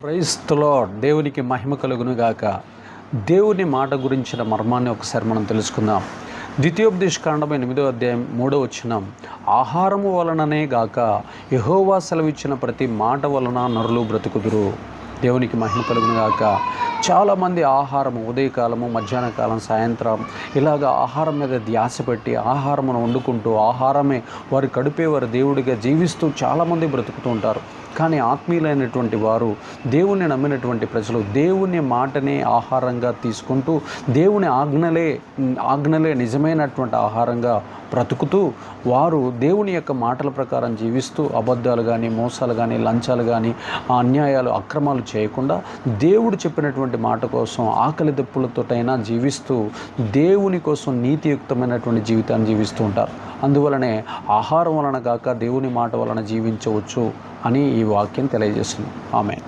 Praise the lord. దేవునికి మహిమ కలుగును గాక. దేవుని మాట గురించిన మర్మాన్ని ఒకసారి మనం తెలుసుకుందాం. ద్వితీయోపదేశకాండం 8వ అధ్యాయం 3వ వచనం, ఆహారము వలననే గాక యెహోవా సెలవిచ్చిన ప్రతి మాట వలన నరులు బ్రతుకుదురు. దేవునికి మహిమ కలుగును గాక. చాలామంది ఆహారము ఉదయకాలము, మధ్యాహ్న కాలం, సాయంత్రం ఇలాగ ఆహారం మీద ధ్యాస పెట్టి ఆహారమును వండుకుంటూ ఆహారమే వారి కడుపే వారి దేవుడిగా జీవిస్తూ చాలామంది బ్రతుకుతూ ఉంటారు. కానీ ఆత్మీయులైనటువంటి వారు, దేవుణ్ణి నమ్మినటువంటి ప్రజలు దేవుని మాటనే ఆహారంగా తీసుకుంటూ దేవుని ఆజ్ఞలే నిజమైనటువంటి ఆహారంగా బ్రతుకుతూ వారు దేవుని యొక్క మాటల ప్రకారం జీవిస్తూ అబద్ధాలు కానీ, మోసాలు కానీ, లంచాలు కానీ, అన్యాయాలు, అక్రమాలు చేయకుండా దేవుడు చెప్పినటువంటి మాట కోసం ఆకలి దప్పులతోటైనా జీవిస్తూ దేవుని కోసం నీతియుక్తమైనటువంటి జీవితాన్ని జీవిస్తూ ఉంటారు. అందువలనే ఆహారం వలన కాక దేవుని మాట వలన జీవించవచ్చు అని ఈ వాక్యం తెలియజేస్తుంది. ఆమేన్.